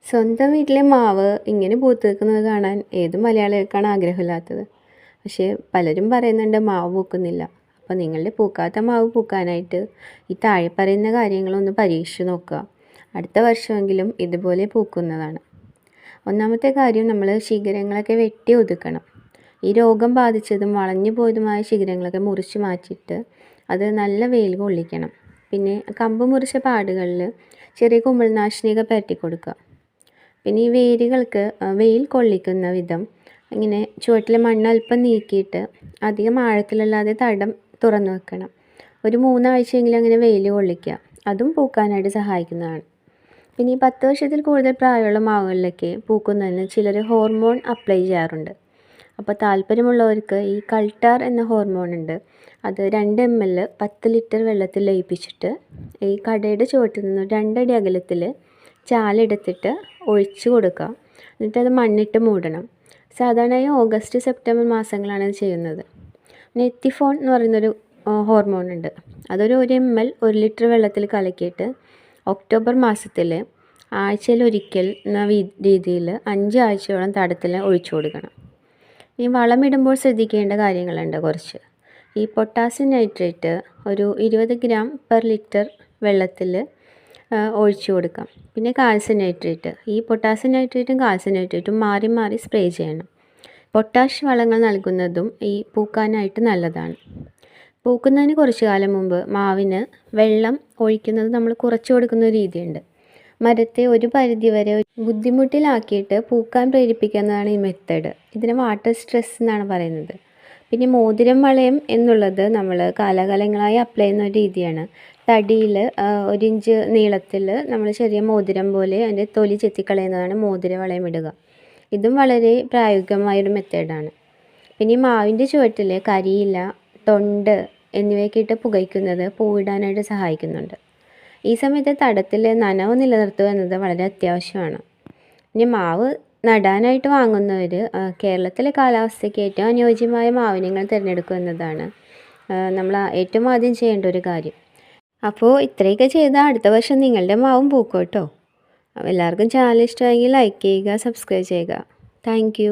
സ്വന്തം വീട്ടിലെ മാവ് ഇങ്ങനെ പൂത്ത് നിൽക്കുന്നത് കാണാൻ ഏത് മലയാളികൾക്കാണ് ആഗ്രഹമില്ലാത്തത്. പക്ഷേ പലരും പറയുന്നുണ്ട് മാവ് പൂക്കുന്നില്ല. അപ്പോൾ നിങ്ങളുടെ പൂക്കാത്ത മാവ് പൂക്കാനായിട്ട് ഈ താഴെ പറയുന്ന കാര്യങ്ങളൊന്ന് പരീക്ഷിച്ച് നോക്കുക. അടുത്ത വർഷമെങ്കിലും ഇതുപോലെ പൂക്കുന്നതാണ്. ഒന്നാമത്തെ കാര്യം, നമ്മൾ ശിഖരങ്ങളൊക്കെ വെട്ടി ഒതുക്കണം. ഈ രോഗം ബാധിച്ചതും വളഞ്ഞു പോയതുമായ ശിഖരങ്ങളൊക്കെ മുറിച്ച് മാറ്റിയിട്ട് അത് നല്ല വെയിൽ കൊള്ളിക്കണം. പിന്നെ കമ്പ് മുറിച്ച പാടുകളിൽ ചെറിയ കുമിൾനാശിനിയൊക്കെ പുരട്ടി കൊടുക്കുക. പിന്നെ ഈ വേരുകൾക്ക് വെയിൽ കൊള്ളിക്കുന്ന വിധം ഇങ്ങനെ ചുവട്ടിലെ മണ്ണ് അല്പം നീക്കിയിട്ട് അധികം ആഴത്തിലല്ലാതെ തടം തുറന്നു വെക്കണം. ഒരു 3 ആഴ്ചയെങ്കിലും അങ്ങനെ വെയിൽ കൊള്ളിക്കുക. അതും പൂക്കാനായിട്ട് സഹായിക്കുന്നതാണ്. പിന്നെ ഈ 10 വർഷത്തിൽ കൂടുതൽ പ്രായമുള്ള മാവുകളിലൊക്കെ പൂക്കുന്നതിന് ചിലർ ഹോർമോൺ അപ്ലൈ ചെയ്യാറുണ്ട്. അപ്പോൾ താല്പര്യമുള്ളവർക്ക് ഈ കൾട്ടാർ എന്ന ഹോർമോൺ ഉണ്ട്. അത് 2 ml 10 ലിറ്റർ വെള്ളത്തിൽ ലയിപ്പിച്ചിട്ട് ഈ കടയുടെ ചുവട്ടിൽ നിന്ന് 2 അടി അകലത്തിൽ ചാലെടുത്തിട്ട് ഒഴിച്ച് കൊടുക്കുക. എന്നിട്ടത് മണ്ണിട്ട് മൂടണം. സാധാരണയായി ഓഗസ്റ്റ് സെപ്റ്റംബർ മാസങ്ങളാണ് ഇത് ചെയ്യുന്നത്. നെറ്റിഫോൺ എന്ന് പറയുന്നൊരു ഹോർമോൺ ഉണ്ട്. അതൊരു 1 ml 1 ലിറ്റർ വെള്ളത്തിൽ കലക്കിയിട്ട് ഒക്ടോബർ മാസത്തിൽ ആഴ്ചയിൽ ഒരിക്കൽ എന്ന രീതിയിൽ 5 ആഴ്ചയോളം തടത്തിൽ ഒഴിച്ചു കൊടുക്കണം. ഈ വളമിടുമ്പോൾ ശ്രദ്ധിക്കേണ്ട കാര്യങ്ങളുണ്ട് കുറച്ച്. ഈ പൊട്ടാസ്യം നൈട്രേറ്റ് ഒരു 20 ഗ്രാം പെർ ലിറ്റർ വെള്ളത്തിൽ ഒഴിച്ചു കൊടുക്കാം. പിന്നെ കാൽസ്യം നൈട്രേറ്റ്, ഈ പൊട്ടാസ്യം നൈട്രേറ്റും കാൽസ്യം നൈട്രേറ്റും മാറി മാറി സ്പ്രേ ചെയ്യണം. പൊട്ടാഷ് വളങ്ങൾ നൽകുന്നതും ഈ പൂക്കാനായിട്ട് നല്ലതാണ്. പൂക്കുന്നതിന് കുറച്ച് കാലം മുമ്പ് മാവിന് വെള്ളം ഒഴിക്കുന്നത് നമ്മൾ കുറച്ച് കൊടുക്കുന്ന രീതിയുണ്ട്. മരത്തെ ഒരു പരിധിവരെ ബുദ്ധിമുട്ടിലാക്കിയിട്ട് പൂക്കാൻ പ്രേരിപ്പിക്കുന്നതാണ് ഈ മെത്തേഡ്. ഇതിന് വാട്ടർ സ്ട്രെസ് എന്നാണ് പറയുന്നത്. പിന്നെ മോതിരം വളയം എന്നുള്ളത് നമ്മൾ കാലാകാലങ്ങളായി അപ്ലൈ ചെയ്യുന്ന ഒരു രീതിയാണ്. തടിയിൽ 1 ഇഞ്ച് നീളത്തിൽ നമ്മൾ ചെറിയ മോതിരം പോലെ അതിൻ്റെ തൊലി ചെത്തിക്കളയുന്നതാണ് മോതിര വളയം ഇടുക. ഇതും വളരെ പ്രായോഗികമായൊരു മെത്തേഡാണ്. പിന്നെ ഈ മാവിൻ്റെ ചുവട്ടിൽ കരിയില, തൊണ്ട് എന്നിവയൊക്കെ ഇട്ട് പുകയ്ക്കുന്നത് പൂവിടാനായിട്ട് സഹായിക്കുന്നുണ്ട്. ഈ സമയത്ത് തടത്തിൽ നനവ് നിലനിർത്തുക എന്നത് വളരെ അത്യാവശ്യമാണ്. ഇനി മാവ് നടാനായിട്ട് വാങ്ങുന്നവർ കേരളത്തിലെ കാലാവസ്ഥയ്ക്ക് ഏറ്റവും അനുയോജ്യമായ മാവിനങ്ങൾ തിരഞ്ഞെടുക്കുക എന്നതാണ് നമ്മൾ ഏറ്റവും ആദ്യം ചെയ്യേണ്ട ഒരു കാര്യം. അപ്പോൾ ഇത്രയൊക്കെ ചെയ്താൽ അടുത്ത വർഷം നിങ്ങളുടെ മാവും പൂക്കും കേട്ടോ. എല്ലാവർക്കും ചാനൽ ഇഷ്ടമായെങ്കിൽ ലൈക്ക് ചെയ്യുക, സബ്സ്ക്രൈബ് ചെയ്യുക. താങ്ക്